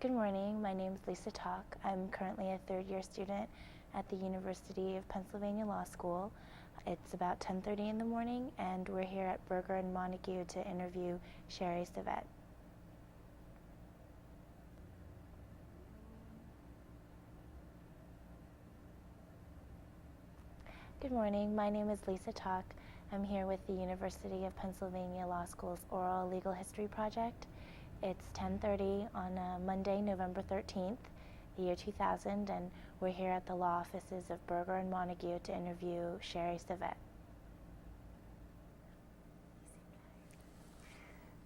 Good morning. My name is Lisa Talk. I'm currently a third-year student at the University of Pennsylvania Law School. It's about 10:30 in the morning, and we're here at Berger and Montague to interview Sherrie Savett. Good morning. My name is Lisa Talk. I'm here with the University of Pennsylvania Law School's Oral Legal History Project. It's 10:30 on Monday, November 13th, the year 2000, and we're here at the law offices of Berger and Montague to interview Sherrie Savett.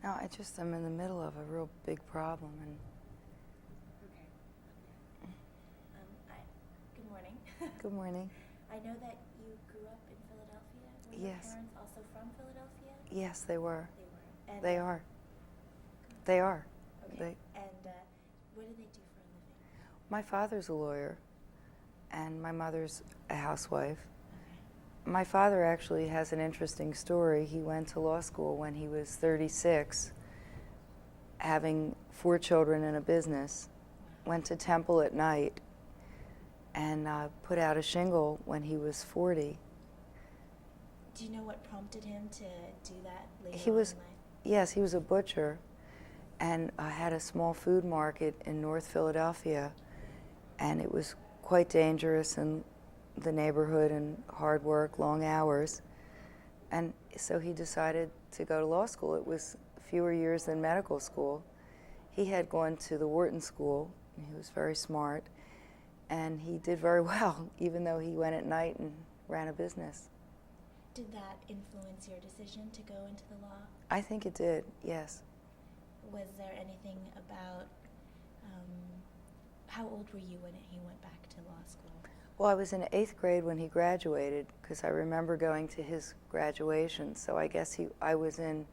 No, I'm in the middle of a real big problem, and Good morning. good morning. I know that you grew up in Philadelphia. Were Yes. your parents also from Philadelphia? Yes, they were. They were. And, They are. They are. Okay. And what do they do for a living? My father's a lawyer, and my mother's a housewife. Okay. My father actually has an interesting story. He went to law school when he was 36, having 4 children and a business, went to Temple at night, and put out a shingle when he was 40. Do you know what prompted him to do that later He on was, in life? yes, he was a butcher, and had a small food market in North Philadelphia, and it was quite dangerous in the neighborhood and hard work, long hours, and so he decided to go to law school. It was fewer years than medical school. He had gone to the Wharton School. He was very smart, and he did very well, even though he went at night and ran a business. Did that influence your decision to go into the law? I think it did, yes. Was there anything about, how old were you when he went back to law school? Well, I was in 8th grade when he graduated, because I remember going to his graduation, so I guess I was in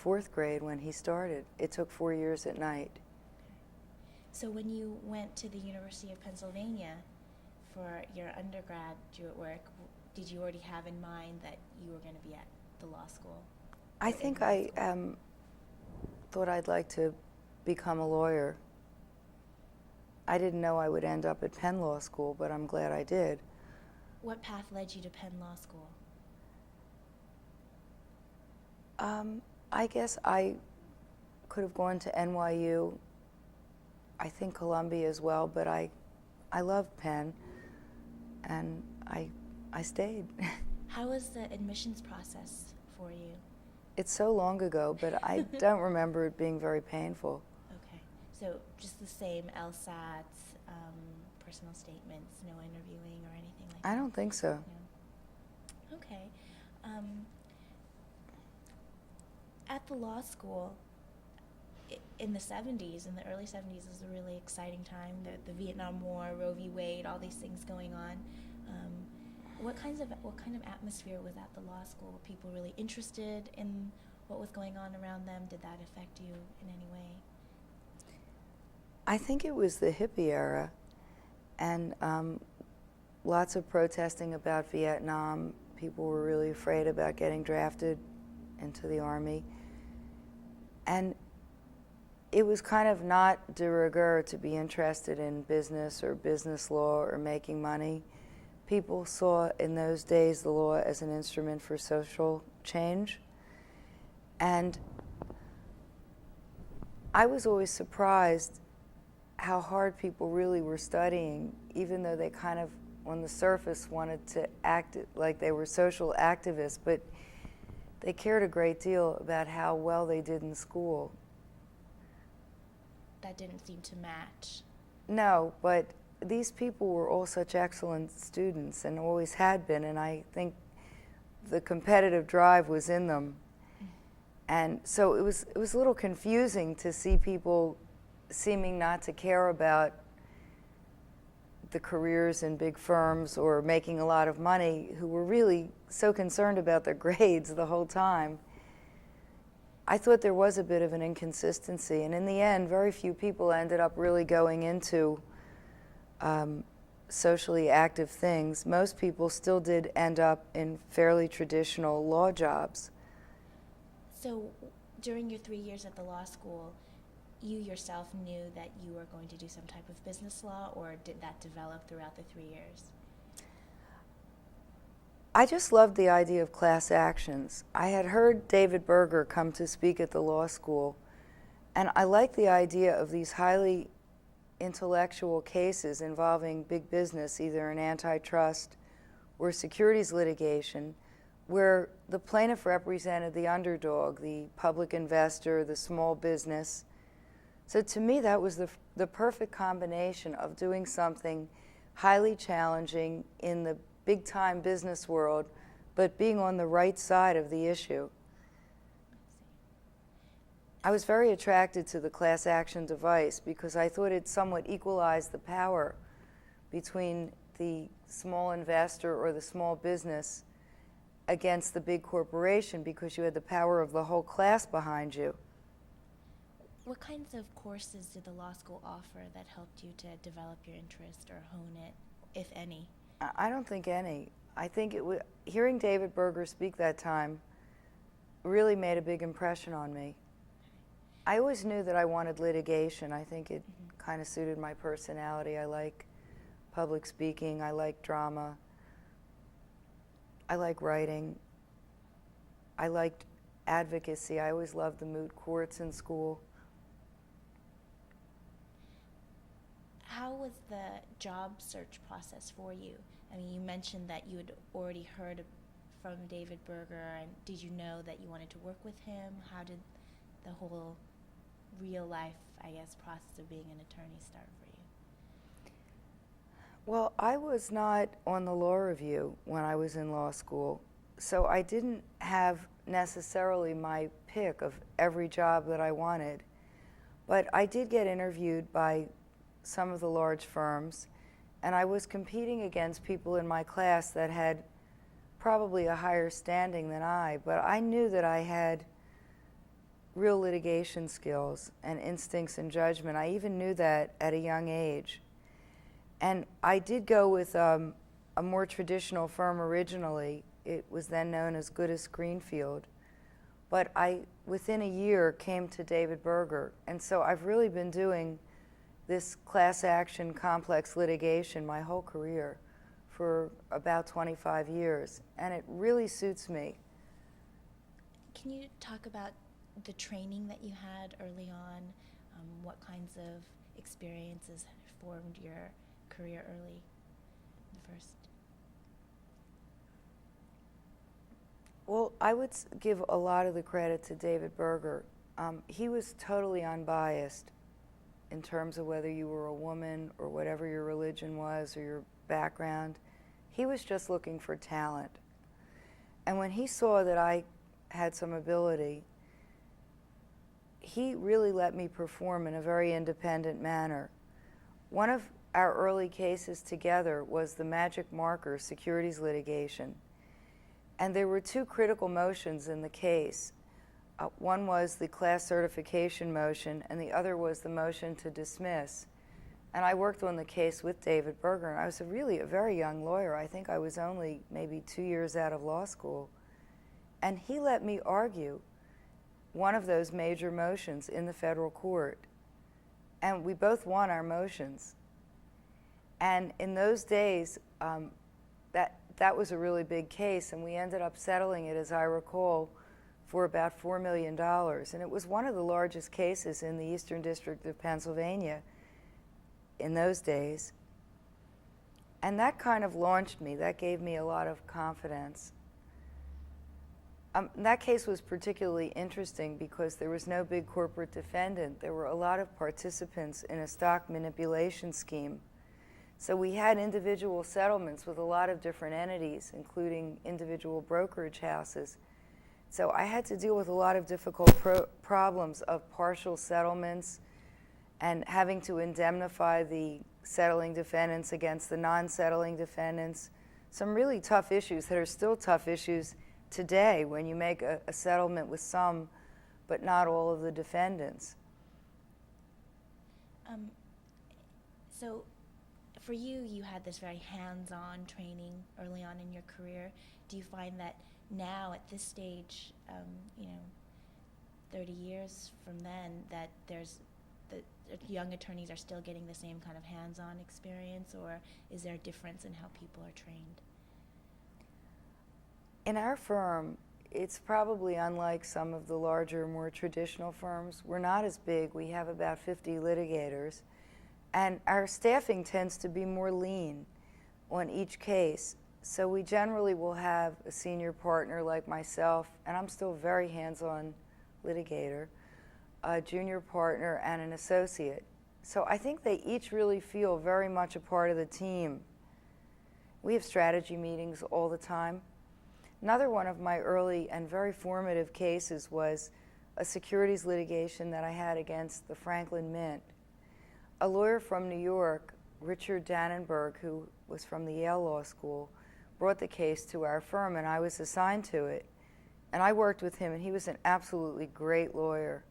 4th grade when he started. It took 4 years at night. So when you went to the University of Pennsylvania for your undergraduate work, did you already have in mind that you were going to be at the law school? I think I thought I'd like to become a lawyer. I didn't know I would end up at Penn Law School, but I'm glad I did. What path led you to Penn Law School? I guess I could have gone to NYU, I think Columbia as well, but I love Penn, and I stayed. How was the admissions process for you? It's so long ago, but I don't remember it being very painful. Okay, so just the same LSATs, personal statements, no interviewing or anything like that? I don't think so. No. Okay. At the law school, in the 70s, in the early 70s, was a really exciting time. The Vietnam War, Roe v. Wade, all these things going on. What kind of atmosphere was at the law school? Were people really interested in what was going on around them? Did that affect you in any way? I think it was the hippie era, and lots of protesting about Vietnam. People were really afraid about getting drafted into the Army. And it was kind of not de rigueur to be interested in business or business law or making money. People saw in those days the law as an instrument for social change. And I was always surprised how hard people really were studying, even though they kind of, on the surface, wanted to act like they were social activists, but they cared a great deal about how well they did in school. That didn't seem to match. No, but these people were all such excellent students and always had been, and I think the competitive drive was in them. And so it was a little confusing to see people seeming not to care about the careers in big firms or making a lot of money, who were really so concerned about their grades the whole time. I thought there was a bit of an inconsistency, and in the end, very few people ended up really going into socially active things. Most people still did end up in fairly traditional law jobs. So during your 3 years at the law school, you yourself knew that you were going to do some type of business law, or did that develop throughout the 3 years? I just loved the idea of class actions. I had heard David Berger come to speak at the law school, and I liked the idea of these highly intellectual cases involving big business, either in antitrust or securities litigation, where the plaintiff represented the underdog, the public investor, the small business. So to me, that was the perfect combination of doing something highly challenging in the big-time business world, but being on the right side of the issue. I was very attracted to the class action device because I thought it somewhat equalized the power between the small investor or the small business against the big corporation, because you had the power of the whole class behind you. What kinds of courses did the law school offer that helped you to develop your interest or hone it, if any? I don't think any. I think hearing David Berger speak that time really made a big impression on me. I always knew that I wanted litigation. I think it kind of suited my personality. I like public speaking. I like drama. I like writing. I liked advocacy. I always loved the moot courts in school. How was the job search process for you? I mean, you mentioned that you had already heard from David Berger, and did you know that you wanted to work with him? How did the whole real life, I guess, process of being an attorney start for you? Well, I was not on the law review when I was in law school, so I didn't have necessarily my pick of every job that I wanted. But I did get interviewed by some of the large firms, and I was competing against people in my class that had probably a higher standing than I, but I knew that I had real litigation skills and instincts and judgment. I even knew that at a young age. And I did go with a more traditional firm originally. It was then known as Goodis Greenfield. But I, within a year, came to David Berger. And so I've really been doing this class action complex litigation my whole career for about 25 years. And it really suits me. Can you talk about the training that you had early on? What kinds of experiences formed your career early, the first? Well, I would give a lot of the credit to David Berger. He was totally unbiased in terms of whether you were a woman or whatever your religion was or your background. He was just looking for talent. And when he saw that I had some ability, he really let me perform in a very independent manner. One of our early cases together was the magic marker securities litigation. And there were two critical motions in the case. One was the class certification motion, and the other was the motion to dismiss. And I worked on the case with David Berger, and I was really a very young lawyer. I think I was only maybe 2 years out of law school. And he let me argue one of those major motions in the federal court. And we both won our motions. And in those days, that was a really big case, and we ended up settling it, as I recall, for about $4 million. And it was one of the largest cases in the Eastern District of Pennsylvania in those days. And that kind of launched me. That gave me a lot of confidence. That case was particularly interesting because there was no big corporate defendant. There were a lot of participants in a stock manipulation scheme. So we had individual settlements with a lot of different entities, including individual brokerage houses. So I had to deal with a lot of difficult problems of partial settlements and having to indemnify the settling defendants against the non-settling defendants. Some really tough issues that are still tough issues today when you make a settlement with some but not all of the defendants. So for you, you had this very hands-on training early on in your career. Do you find that now at this stage, 30 years from then, that there's young attorneys are still getting the same kind of hands-on experience, or is there a difference in how people are trained? In our firm, it's probably unlike some of the larger, more traditional firms. We're not as big. We have about 50 litigators. And our staffing tends to be more lean on each case. So we generally will have a senior partner like myself, and I'm still a very hands-on litigator, a junior partner, and an associate. So I think they each really feel very much a part of the team. We have strategy meetings all the time. Another one of my early and very formative cases was a securities litigation that I had against the Franklin Mint. A lawyer from New York, Richard Dannenberg, who was from the Yale Law School, brought the case to our firm, and I was assigned to it. And I worked with him, and he was an absolutely great lawyer.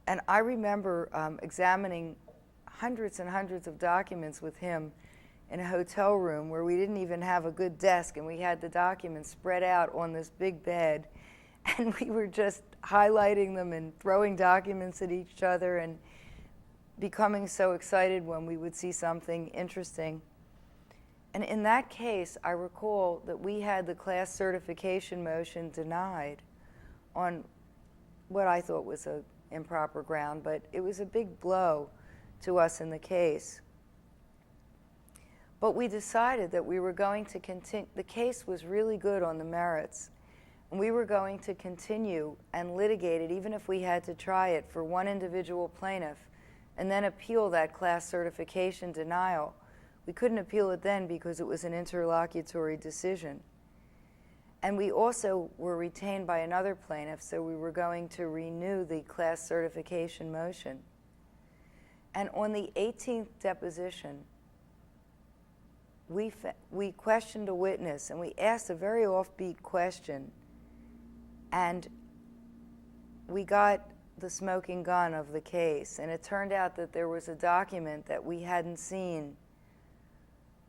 And I remember examining hundreds and hundreds of documents with him in a hotel room where we didn't even have a good desk, and we had the documents spread out on this big bed, and we were just highlighting them and throwing documents at each other and becoming so excited when we would see something interesting. And in that case, I recall that we had the class certification motion denied on what I thought was an improper ground, but it was a big blow to us in the case. But we decided that we were going to continue. The case was really good on the merits, and we were going to continue and litigate it, even if we had to try it for one individual plaintiff, and then appeal that class certification denial. We couldn't appeal it then because it was an interlocutory decision. And we also were retained by another plaintiff, so we were going to renew the class certification motion. And on the 18th deposition, we questioned a witness, and we asked a very offbeat question, and we got the smoking gun of the case. And it turned out that there was a document that we hadn't seen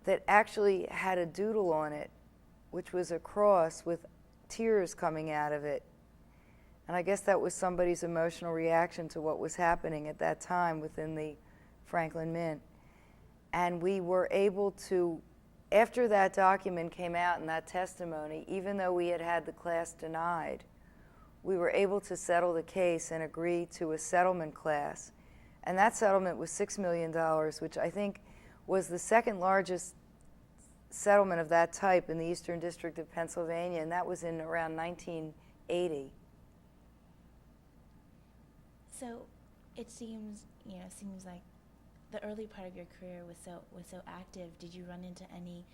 that actually had a doodle on it, which was a cross with tears coming out of it. And I guess that was somebody's emotional reaction to what was happening at that time within the Franklin Mint. And we were able to, after that document came out in that testimony, even though we had had the class denied, we were able to settle the case and agree to a settlement class. And that settlement was $6 million, which I think was the second largest settlement of that type in the Eastern District of Pennsylvania, and that was in around 1980. So it seems like the early part of your career was so active. Did you run into any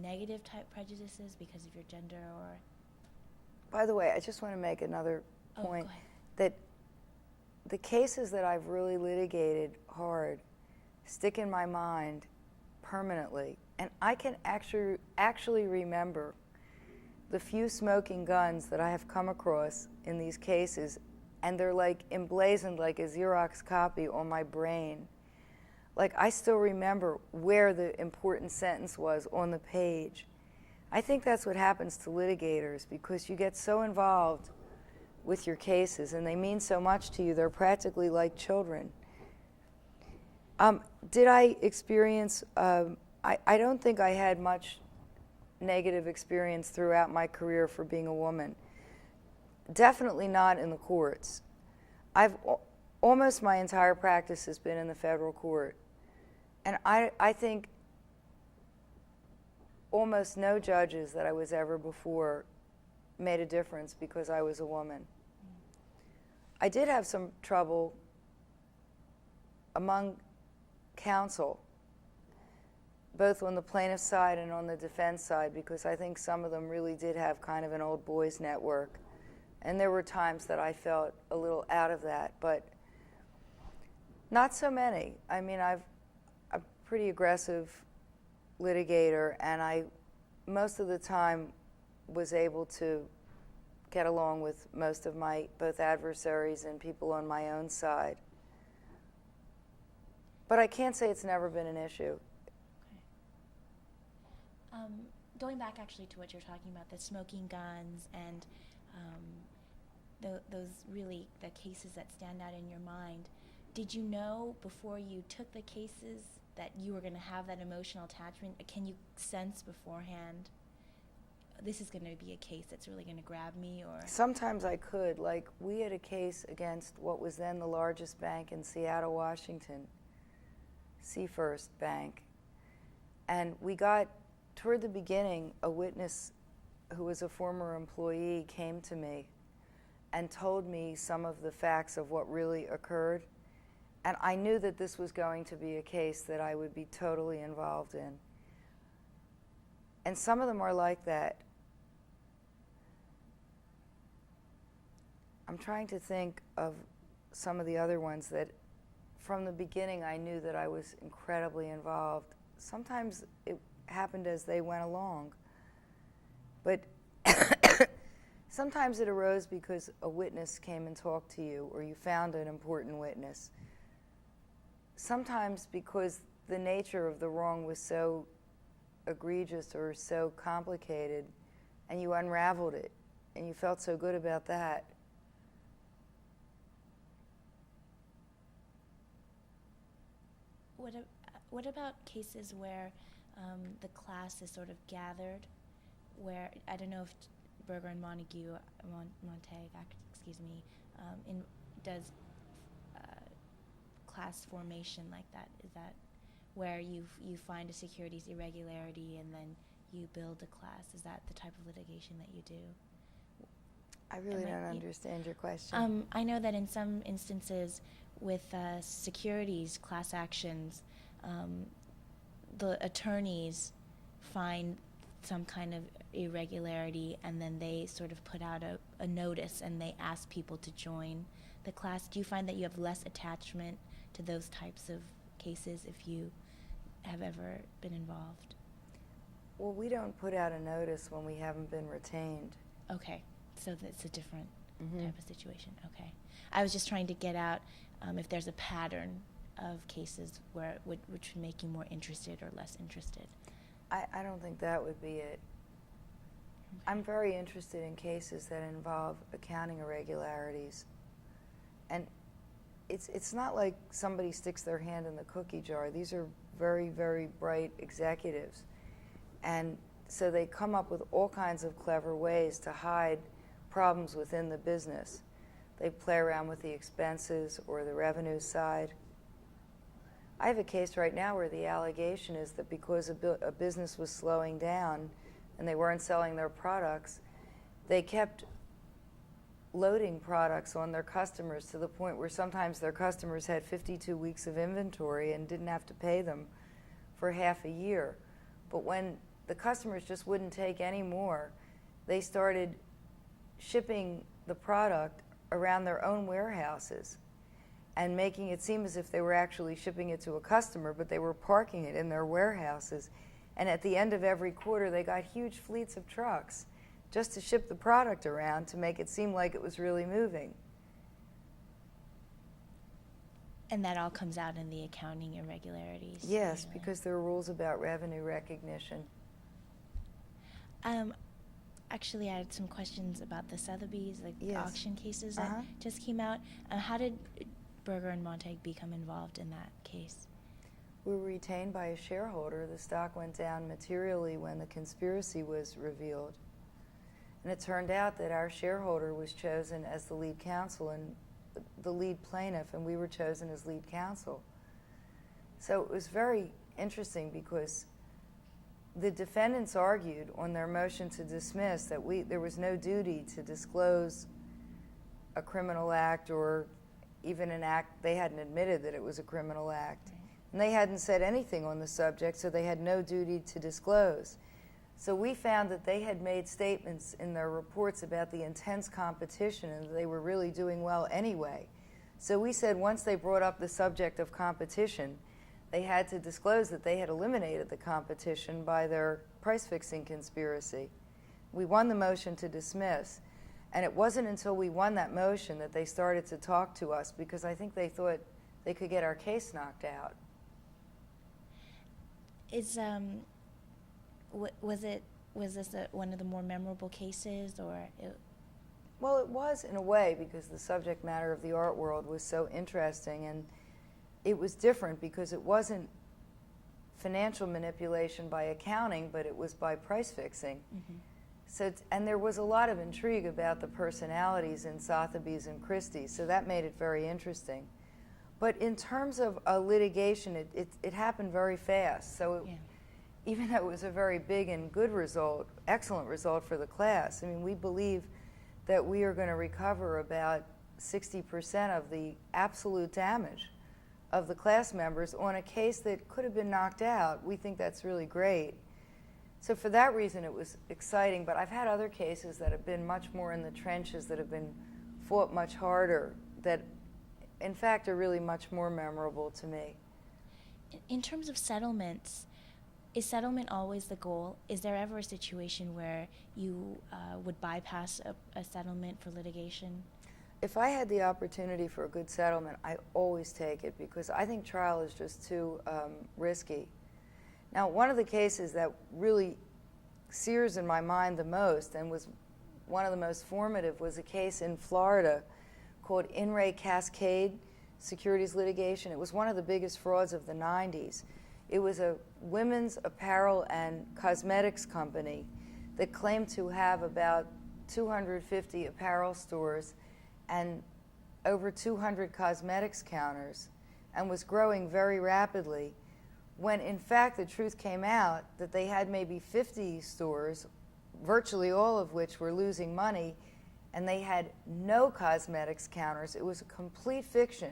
negative type prejudices because of your gender, or? By the way, I just want to make another point, go ahead. that the cases that I've really litigated hard stick in my mind permanently. And I can actually remember the few smoking guns that I have come across in these cases, and they're like emblazoned like a Xerox copy on my brain. Like, I still remember where the important sentence was on the page. I think that's what happens to litigators, because you get so involved with your cases and they mean so much to you. They're practically like children. Did I experience, I don't think I had much negative experience throughout my career for being a woman. Definitely not in the courts. Almost my entire practice has been in the federal court. And I think almost no judges that I was ever before made a difference because I was a woman. I did have some trouble among counsel, both on the plaintiff side and on the defense side, because I think some of them really did have kind of an old boys network. And there were times that I felt a little out of that, but not so many. I mean, I'm a pretty aggressive litigator, and I most of the time was able to get along with most of my both adversaries and people on my own side. But I can't say it's never been an issue. Okay. Going back actually to what you're talking about, the smoking guns and those really the cases that stand out in your mind, did you know before you took the cases that you were going to have that emotional attachment? Can you sense beforehand, this is going to be a case that's really going to grab me? Or Sometimes I could. Like, we had a case against what was then the largest bank in Seattle, Washington, Seafirst Bank. And we got, toward the beginning, a witness who was a former employee came to me and told me some of the facts of what really occurred. And I knew that this was going to be a case that I would be totally involved in. And some of them are like that. I'm trying to think of some of the other ones that from the beginning I knew that I was incredibly involved. Sometimes it happened as they went along. But sometimes it arose because a witness came and talked to you, or you found an important witness. Sometimes because the nature of the wrong was so egregious or so complicated, and you unraveled it, and you felt so good about that. What about cases where the class is sort of gathered, where, I don't know if Berger and Montague, does class formation like that? Is that where you find a securities irregularity and then you build a class? Is that the type of litigation that you do? I really don't understand your question. I know that in some instances with securities class actions, the attorneys find some kind of irregularity and then they sort of put out a notice and they ask people to join the class. Do you find that you have less attachment to those types of cases if you have ever been involved? Well, we don't put out a notice when we haven't been retained. Okay, so that's a different type of situation. Okay. I was just trying to get out if there's a pattern of cases where which would make you more interested or less interested. I don't think that would be it. Okay. I'm very interested in cases that involve accounting irregularities. And it's not like somebody sticks their hand in the cookie jar. These are very, very bright executives. And so they come up with all kinds of clever ways to hide problems within the business. They play around with the expenses or the revenue side. I have a case right now where the allegation is that because a business was slowing down and they weren't selling their products, they kept loading products on their customers to the point where sometimes their customers had 52 weeks of inventory and didn't have to pay them for half a year. But when the customers just wouldn't take any more, they started shipping the product around their own warehouses and making it seem as if they were actually shipping it to a customer, but they were parking it in their warehouses. And at the end of every quarter, they got huge fleets of trucks just to ship the product around to make it seem like it was really moving. And that all comes out in the accounting irregularities? Yes, really. Because there are rules about revenue recognition. Actually, I had some questions about the Sotheby's, Yes. auction cases that just came out. How did Berger and Montague become involved in that case? We were retained by a shareholder. The stock went down materially when the conspiracy was revealed. And it turned out that our shareholder was chosen as the lead counsel and the lead plaintiff, and we were chosen as lead counsel. So it was very interesting because the defendants argued on their motion to dismiss that there was no duty to disclose a criminal act or even an act. They hadn't admitted that it was a criminal act. And they hadn't said anything on the subject, so they had no duty to disclose. So we found that they had made statements in their reports about the intense competition and that they were really doing well anyway. So we said once they brought up the subject of competition, they had to disclose that they had eliminated the competition by their price-fixing conspiracy. We won the motion to dismiss, and it wasn't until we won that motion that they started to talk to us because I think they thought they could get our case knocked out. Was this one of the more memorable cases, or? Well, it was in a way because the subject matter of the art world was so interesting, and it was different because it wasn't financial manipulation by accounting, but it was by price fixing. Mm-hmm. So, and there was a lot of intrigue about the personalities in Sotheby's and Christie's, so that made it very interesting. But in terms of litigation, it happened very fast. So even though it was a very big and good result, excellent result for the class, I mean, we believe that we are going to recover about 60% of the absolute damage of the class members on a case that could have been knocked out. We think that's really great. So for that reason, it was exciting. But I've had other cases that have been much more in the trenches, that have been fought much harder, that in fact are really much more memorable to me. In terms of settlements, is settlement always the goal? Is there ever a situation where you would bypass a settlement for litigation? If I had the opportunity for a good settlement, I always take it, because I think trial is just too risky. Now, one of the cases that really sears in my mind the most and was one of the most formative was a case in Florida called In Re Cascade securities litigation. It was one of the biggest frauds of the 90s. It was a women's apparel and cosmetics company that claimed to have about 250 apparel stores and over 200 cosmetics counters, and was growing very rapidly, when in fact the truth came out that they had maybe 50 stores, virtually all of which were losing money, and they had no cosmetics counters. It was a complete fiction.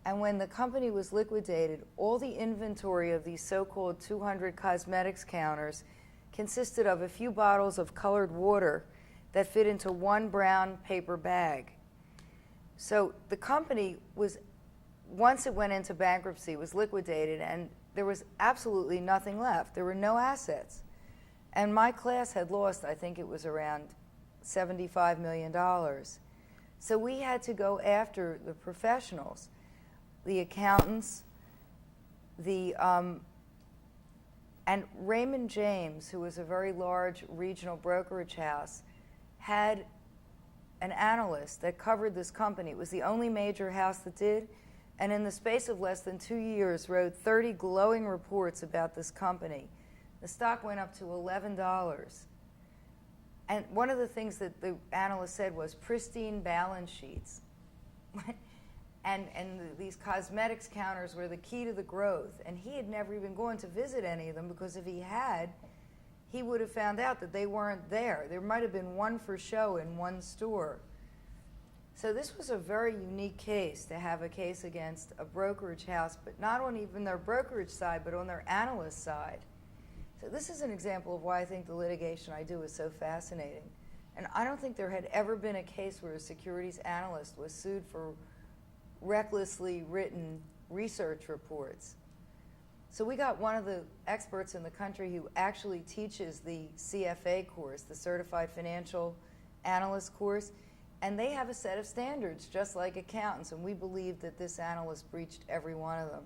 And when the company was liquidated, all the inventory of these so-called 200 cosmetics counters consisted of a few bottles of colored water that fit into one brown paper bag. So the company was, once it went into bankruptcy, was liquidated, and there was absolutely nothing left. There were no assets. And my class had lost, I think it was around $75 million. So we had to go after the professionals, the accountants, and Raymond James, who was a very large regional brokerage house, had an analyst that covered this company. It was the only major house that did, and in the space of less than 2 years wrote 30 glowing reports about this company. The stock went up to $11. And one of the things that the analyst said was pristine balance sheets. and these cosmetics counters were the key to the growth. And he had never even gone to visit any of them, because if he had, he would have found out that they weren't there. There might have been one for show in one store. So this was a very unique case, to have a case against a brokerage house, but not on even their brokerage side, but on their analyst side. So this is an example of why I think the litigation I do is so fascinating. And I don't think there had ever been a case where a securities analyst was sued for recklessly written research reports. So we got one of the experts in the country who actually teaches the CFA course, the Certified Financial Analyst course, and they have a set of standards just like accountants, and we believe that this analyst breached every one of them.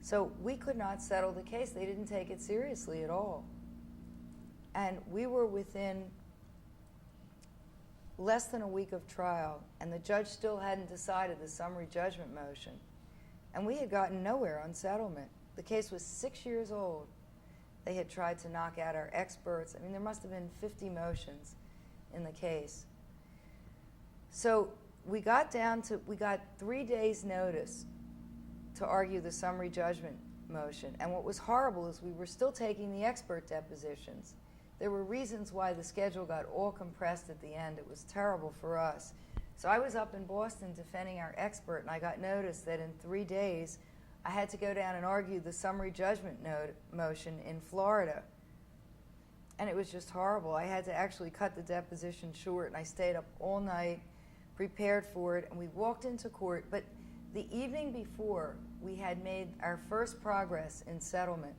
So we could not settle the case. They didn't take it seriously at all. And we were within less than a week of trial, and the judge still hadn't decided the summary judgment motion. And we had gotten nowhere on settlement. The case was 6 years old. They had tried to knock out our experts. I mean, there must have been 50 motions in the case. So we got 3 days' notice to argue the summary judgment motion. And what was horrible is we were still taking the expert depositions. There were reasons why the schedule got all compressed at the end. It was terrible for us. So I was up in Boston defending our expert, and I got notice that in 3 days I had to go down and argue the summary judgment motion in Florida. And it was just horrible. I had to actually cut the deposition short, and I stayed up all night, prepared for it, and we walked into court. But the evening before, we had made our first progress in settlement.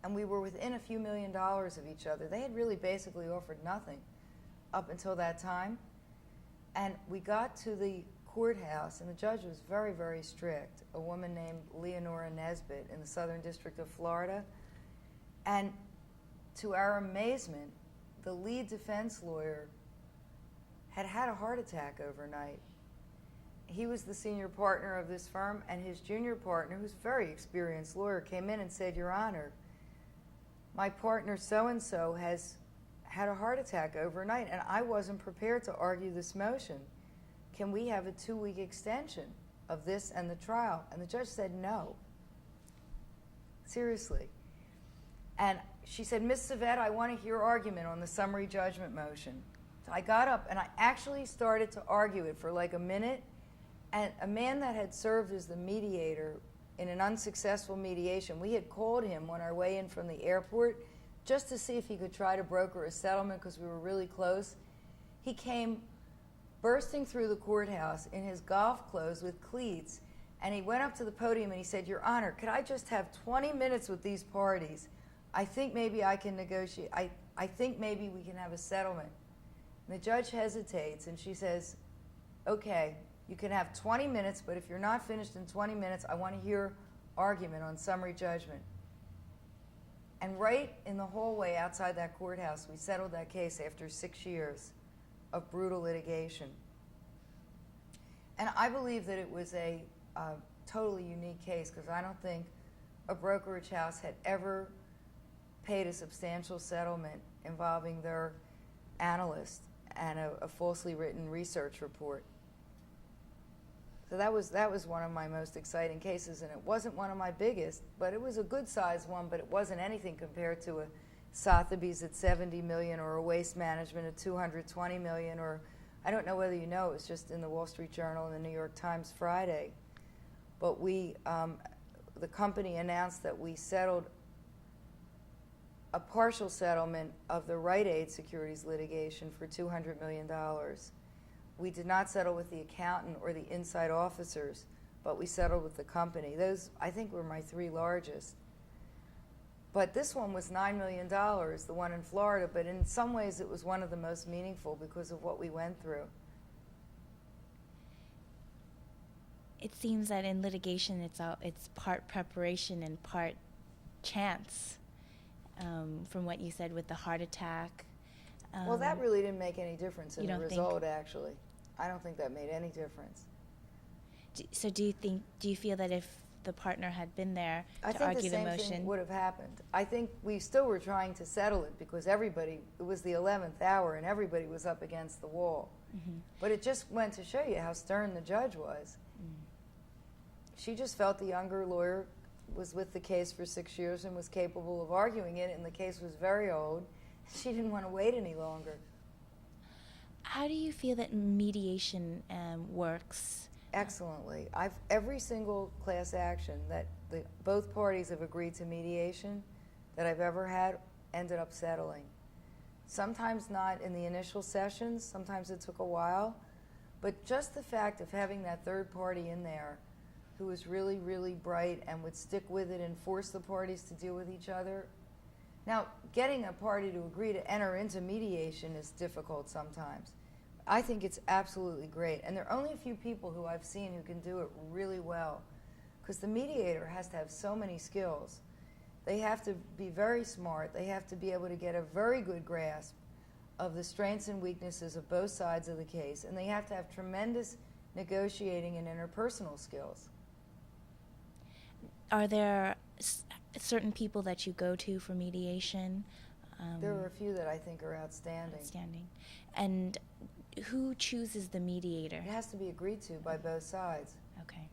And we were within a few $1 million of each other. They had really basically offered nothing up until that time. And we got to the courthouse, and the judge was very, very strict, a woman named Leonora Nesbitt in the Southern District of Florida. And to our amazement, the lead defense lawyer had had a heart attack overnight. he was the senior partner of this firm, and his junior partner, who's a very experienced lawyer, came in and said, Your Honor, my partner so-and-so has had a heart attack overnight, and I wasn't prepared to argue this motion. Can we have a 2-week extension of this and the trial? And the judge said no. Seriously. And she said, Ms. Savett, I want to hear argument on the summary judgment motion. So I got up and I actually started to argue it for like a minute. And a man that had served as the mediator in an unsuccessful mediation, we had called him on our way in from the airport just to see if he could try to broker a settlement because we were really close. He came bursting through the courthouse in his golf clothes with cleats, and he went up to the podium and he said, Your Honor, could I just have 20 minutes with these parties? I think maybe I can negotiate. I think maybe we can have a settlement. And the judge hesitates, and she says, okay, you can have 20 minutes, but if you're not finished in 20 minutes, I want to hear argument on summary judgment. And right in the hallway outside that courthouse, we settled that case after 6 years of brutal litigation. And I believe that it was a totally unique case because I don't think a brokerage house had ever paid a substantial settlement involving their analyst and a falsely written research report. So that was one of my most exciting cases, and it wasn't one of my biggest, but it was a good-sized one, but it wasn't anything compared to a Sotheby's at $70 million or a Waste Management at $220 million, or I don't know whether you know, it was just in the Wall Street Journal and the New York Times Friday. But we, the company announced that we settled a partial settlement of the Rite Aid securities litigation for $200 million. We did not settle with the accountant or the inside officers, but we settled with the company. Those, I think, were my 3 largest. But this one was $9 million, the one in Florida, but in some ways it was one of the most meaningful because of what we went through. It seems that in litigation it's part preparation and part chance, from what you said with the heart attack. Well, that really didn't make any difference in the result, think? actually. I don't think that made any difference. So do you feel that if the partner had been there to argue the motion? I think the same thing would have happened. I think we still were trying to settle it because it was the 11th hour and everybody was up against the wall. Mm-hmm. But it just went to show you how stern the judge was. Mm. She just felt the younger lawyer was with the case for 6 years and was capable of arguing it, and the case was very old. She didn't want to wait any longer. How do you feel that mediation works? Excellently. Every single class action that both parties have agreed to mediation that I've ever had ended up settling. Sometimes not in the initial sessions, sometimes it took a while, but just the fact of having that third party in there who was really, really bright and would stick with it and force the parties to deal with each other. Now, getting a party to agree to enter into mediation is difficult sometimes. I think it's absolutely great. And there are only a few people who I've seen who can do it really well, because the mediator has to have so many skills. They have to be very smart. They have to be able to get a very good grasp of the strengths and weaknesses of both sides of the case. And they have to have tremendous negotiating and interpersonal skills. Are there certain people that you go to for mediation? There are a few that I think are outstanding. Outstanding. And who chooses the mediator? It has to be agreed to by both sides. Okay.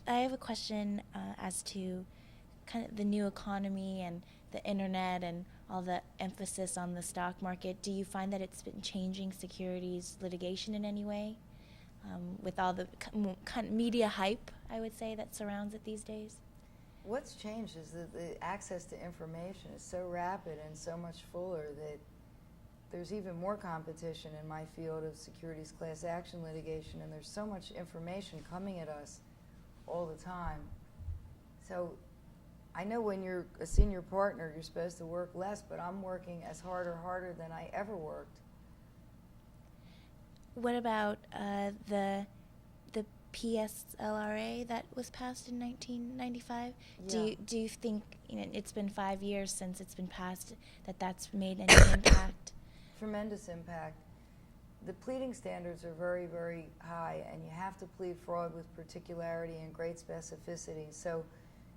I have a question as to kind of the new economy and the internet and all the emphasis on the stock market. Do you find that it's been changing securities litigation in any way? With all the kind of media hype, I would say, that surrounds it these days? What's changed is that the access to information is so rapid and so much fuller that there's even more competition in my field of securities class action litigation, and there's so much information coming at us all the time. So I know when you're a senior partner, you're supposed to work less, but I'm working as hard or harder than I ever worked. What about the PSLRA that was passed in 1995? Yeah. Do you think, it's been 5 years since it's been passed, that's made any impact? Tremendous impact. the pleading standards are very, very high, and you have to plead fraud with particularity and great specificity. So it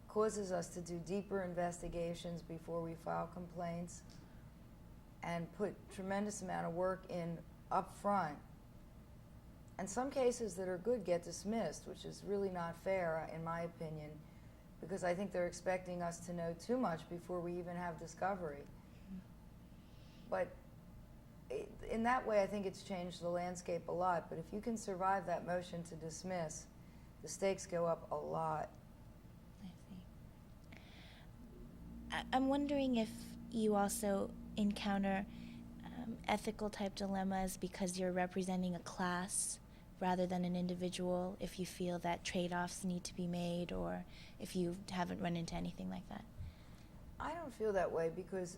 causes us to do deeper investigations before we file complaints and put tremendous amount of work in up front. And some cases that are good get dismissed, which is really not fair, in my opinion, because I think they're expecting us to know too much before we even have discovery. But in that way, I think it's changed the landscape a lot. But if you can survive that motion to dismiss, the stakes go up a lot. I see. I'm wondering if you also encounter ethical type dilemmas because you're representing a class rather than an individual, if you feel that trade-offs need to be made, or if you haven't run into anything like that. I don't feel that way, because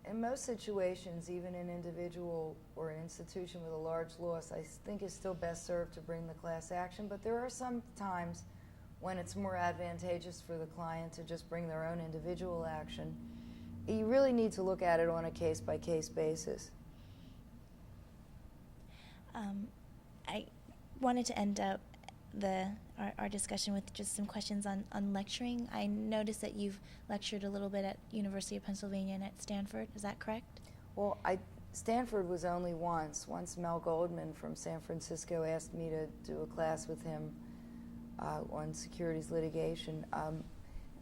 in most situations, even an individual or an institution with a large loss, I think is still best served to bring the class action. But there are some times when it's more advantageous for the client to just bring their own individual action. You really need to look at it on a case-by-case basis. I wanted to end up our discussion with just some questions on lecturing. I noticed that you've lectured a little bit at University of Pennsylvania and at Stanford. Is that correct? Well, Stanford was only once. Once Mel Goldman from San Francisco asked me to do a class with him on securities litigation.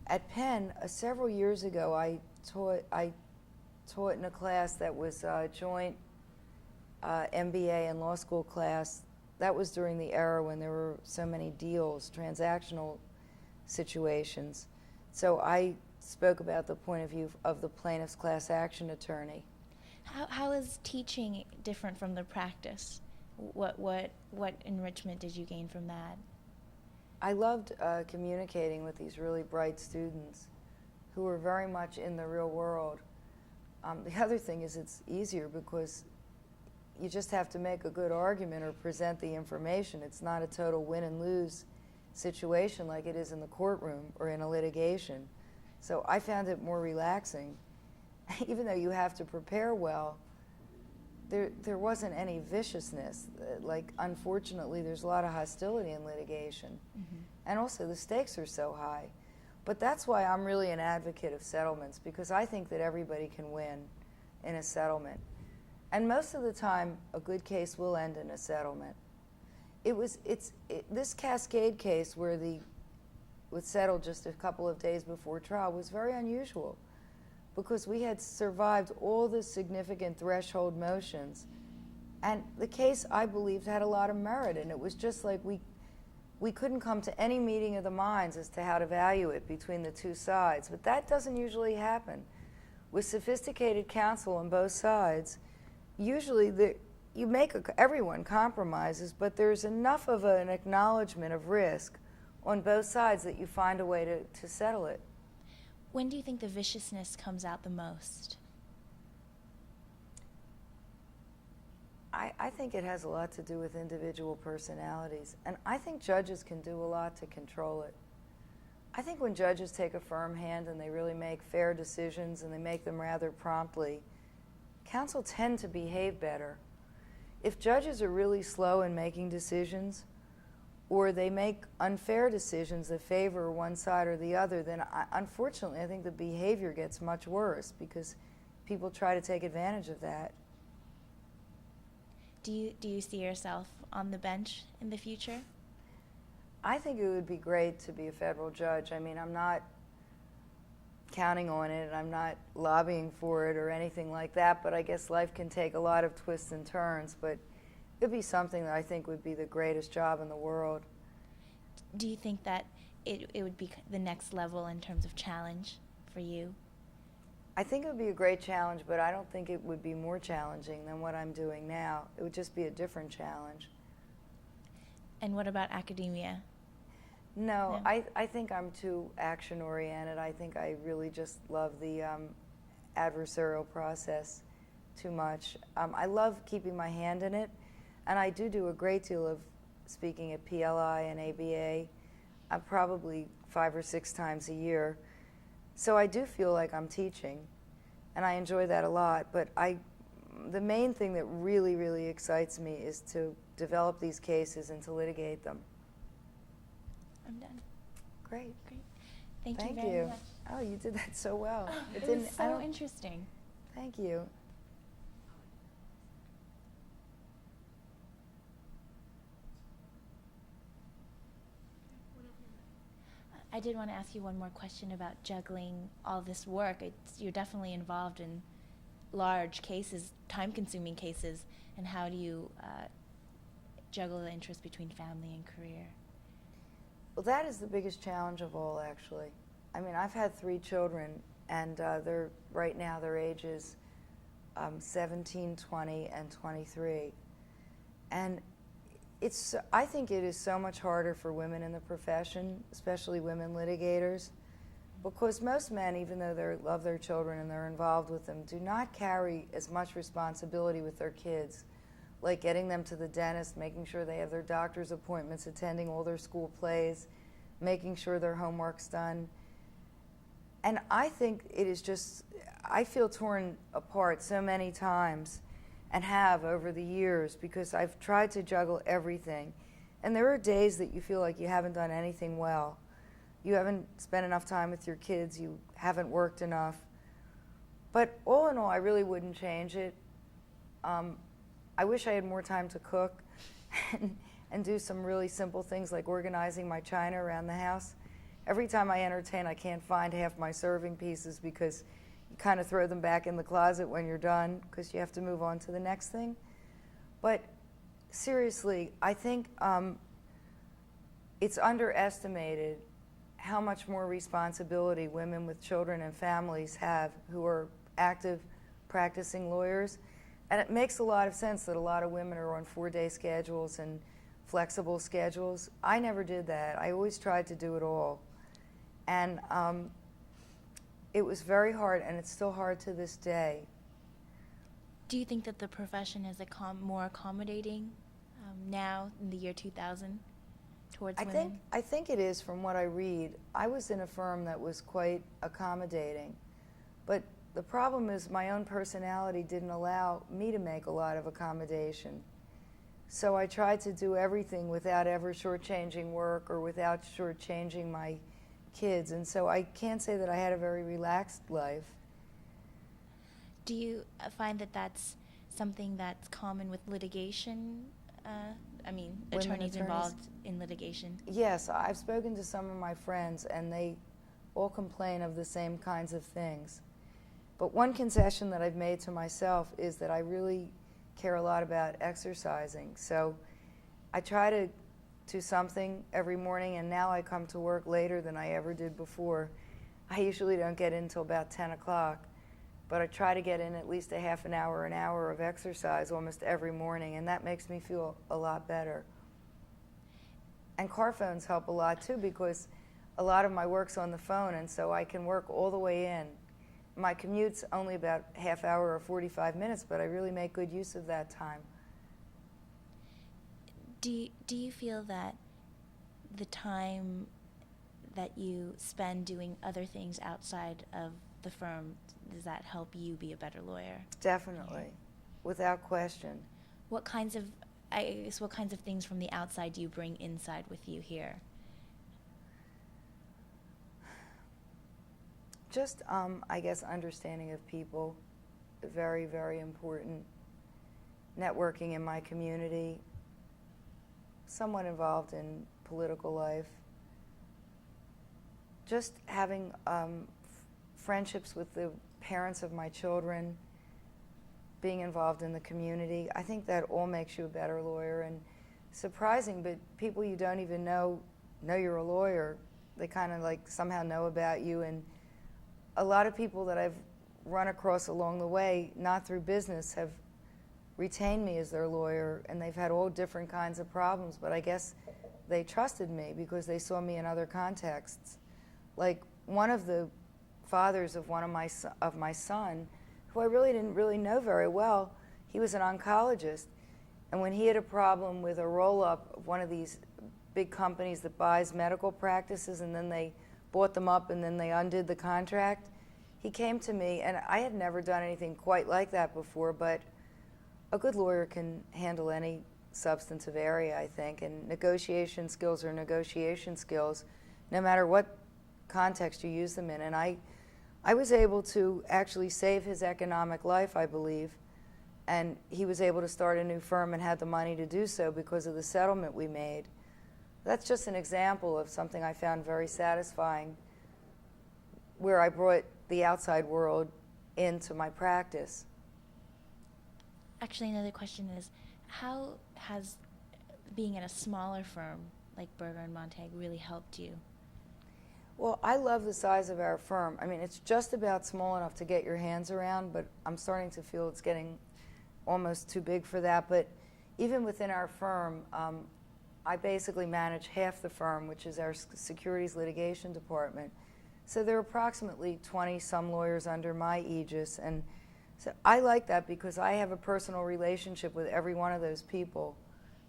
At Penn, several years ago, I taught in a class that was a joint MBA and law school class. That was during the era when there were so many deals, transactional situations. So I spoke about the point of view of the plaintiff's class action attorney. How is teaching different from the practice? What enrichment did you gain from that? I loved communicating with these really bright students who were very much in the real world. The other thing is it's easier because you just have to make a good argument or present the information. It's not a total win and lose situation like it is in the courtroom or in a litigation. So I found it more relaxing. Even though you have to prepare well, there wasn't any viciousness. Like, unfortunately, there's a lot of hostility in litigation. Mm-hmm. And also the stakes are so high. But that's why I'm really an advocate of settlements, because I think that everybody can win in a settlement. And most of the time, a good case will end in a settlement. This Cascade case where was settled just a couple of days before trial was very unusual, because we had survived all the significant threshold motions. And the case, I believed, had a lot of merit, and it was just like we couldn't come to any meeting of the minds as to how to value it between the two sides. But that doesn't usually happen. With sophisticated counsel on both sides, usually everyone compromises, but there's enough of an acknowledgement of risk on both sides that you find a way to settle it. When do you think the viciousness comes out the most? I think it has a lot to do with individual personalities, and I think judges can do a lot to control it. I think when judges take a firm hand and they really make fair decisions and they make them rather promptly, counsel tend to behave better. If judges are really slow in making decisions, or they make unfair decisions that favor one side or the other, then unfortunately I think the behavior gets much worse because people try to take advantage of that. Do you see yourself on the bench in the future? I think it would be great to be a federal judge. I mean, I'm not counting on it, and I'm not lobbying for it or anything like that, but I guess life can take a lot of twists and turns, but it would be something that I think would be the greatest job in the world. Do you think that it would be the next level in terms of challenge for you? I think it would be a great challenge, but I don't think it would be more challenging than what I'm doing now. It would just be a different challenge. And what about academia? No, I think I'm too action-oriented. I think I really just love the adversarial process too much. I love keeping my hand in it, and I do a great deal of speaking at PLI and ABA, probably 5 or 6 times a year. So I do feel like I'm teaching, and I enjoy that a lot, but the main thing that really, really excites me is to develop these cases and to litigate them. I'm done. Great. Great. Thank you Thank very you. much. Oh, you did that so well. It was so interesting. Thank you. I did want to ask you one more question about juggling all this work. You're definitely involved in large cases, time-consuming cases, and how do you juggle the interest between family and career? Well, that is the biggest challenge of all, actually. I mean, I've had 3 children, and right now their ages 17, 20, and 23. And I think it is so much harder for women in the profession, especially women litigators, because most men, even though they love their children and they're involved with them, do not carry as much responsibility with their kids, like getting them to the dentist, making sure they have their doctor's appointments, attending all their school plays, making sure their homework's done. And I think it is just, I feel torn apart so many times and have over the years because I've tried to juggle everything. And there are days that you feel like you haven't done anything well. You haven't spent enough time with your kids, you haven't worked enough. But all in all, I really wouldn't change it. I wish I had more time to cook and do some really simple things like organizing my china around the house. Every time I entertain, I can't find half my serving pieces because you kind of throw them back in the closet when you're done because you have to move on to the next thing. But seriously, I think it's underestimated how much more responsibility women with children and families have who are active practicing lawyers. And it makes a lot of sense that a lot of women are on 4-day schedules and flexible schedules. I never did that. I always tried to do it all. And it was very hard, and it's still hard to this day. Do you think that the profession is more accommodating now in the year 2000 towards women? I think it is from what I read. I was in a firm that was quite accommodating, but the problem is my own personality didn't allow me to make a lot of accommodation. So I tried to do everything without ever shortchanging work or without shortchanging my kids, and so I can't say that I had a very relaxed life. Do you find that that's something that's common with litigation? Attorneys involved in litigation? Yes, I've spoken to some of my friends, and they all complain of the same kinds of things. But one concession that I've made to myself is that I really care a lot about exercising. So I try to do something every morning, and now I come to work later than I ever did before. I usually don't get in until about 10 o'clock, but I try to get in at least a half an hour of exercise almost every morning, and that makes me feel a lot better. And car phones help a lot too, because a lot of my work's on the phone, and so I can work all the way in. My commute's only about half hour or 45 minutes, but I really make good use of that time. Do you feel that the time that you spend doing other things outside of the firm, does that help you be a better lawyer? Definitely, without question. What kinds of things from the outside do you bring inside with you here? Just, I guess, understanding of people, very, very important. Networking in my community, somewhat involved in political life. Just having friendships with the parents of my children, being involved in the community. I think that all makes you a better lawyer. And surprising, but people you don't even know you're a lawyer. They kind of like somehow know about you. And a lot of people that I've run across along the way, not through business, have retained me as their lawyer, and they've had all different kinds of problems, but I guess they trusted me because they saw me in other contexts. Like one of the fathers of my son, who I really didn't know very well, he was an oncologist, and when he had a problem with a roll-up of one of these big companies that buys medical practices, and then they bought them up and then they undid the contract, he came to me, and I had never done anything quite like that before, but a good lawyer can handle any substantive area, I think, and negotiation skills are negotiation skills, no matter what context you use them in. And I was able to actually save his economic life, I believe, and he was able to start a new firm and had the money to do so because of the settlement we made. That's just an example of something I found very satisfying, where I brought the outside world into my practice. Actually, another question is, how has being in a smaller firm like Berger and Montague really helped you? Well, I love the size of our firm. I mean, it's just about small enough to get your hands around, but I'm starting to feel it's getting almost too big for that. But even within our firm, I basically manage half the firm, which is our securities litigation department. So there are approximately 20-some lawyers under my aegis, and so I like that because I have a personal relationship with every one of those people,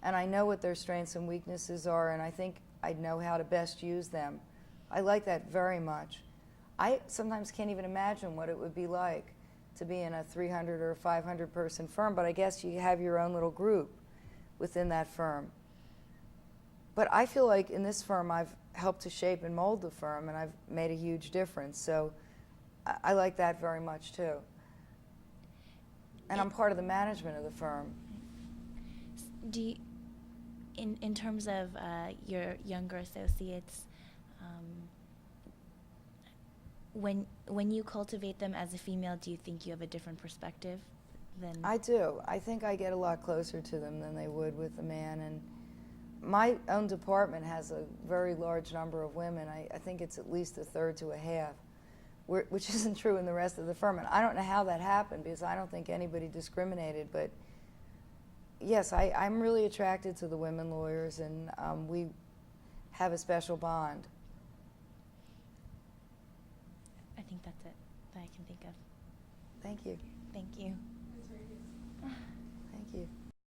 and I know what their strengths and weaknesses are, and I think I know how to best use them. I like that very much. I sometimes can't even imagine what it would be like to be in a 300 or 500 person firm, but I guess you have your own little group within that firm. But I feel like in this firm I've helped to shape and mold the firm, and I've made a huge difference. So I like that very much too. And I'm part of the management of the firm. Do you, in terms of your younger associates, when you cultivate them as a female, do you think you have a different perspective than? I do. I think I get a lot closer to them than they would with a man. And my own department has a very large number of women. I think it's at least a third to a half, which isn't true in the rest of the firm. And I don't know how that happened because I don't think anybody discriminated. But yes, I'm really attracted to the women lawyers, and we have a special bond. I think that's it that I can think of. Thank you. Thank you. Thank you.